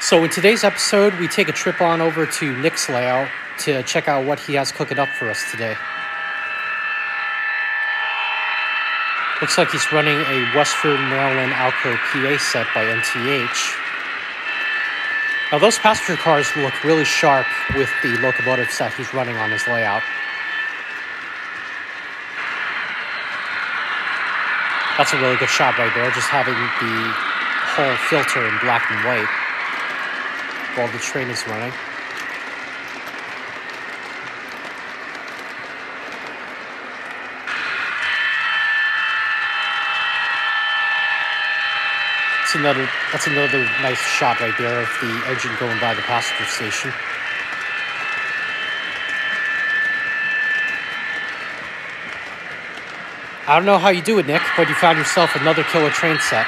So in today's episode, we take a trip on over to Nick's layout to check out what he has cooking up for us today. Looks like he's running a Westford, Maryland Alco PA set by NTH. Now those passenger cars look really sharp with the locomotive set he's running on his layout. That's a really good shot right there, just having the whole filter in black and white while the train is running. That's another nice shot right there of the engine going by the passenger station. I don't know how you do it, Nick, but you found yourself another killer train set.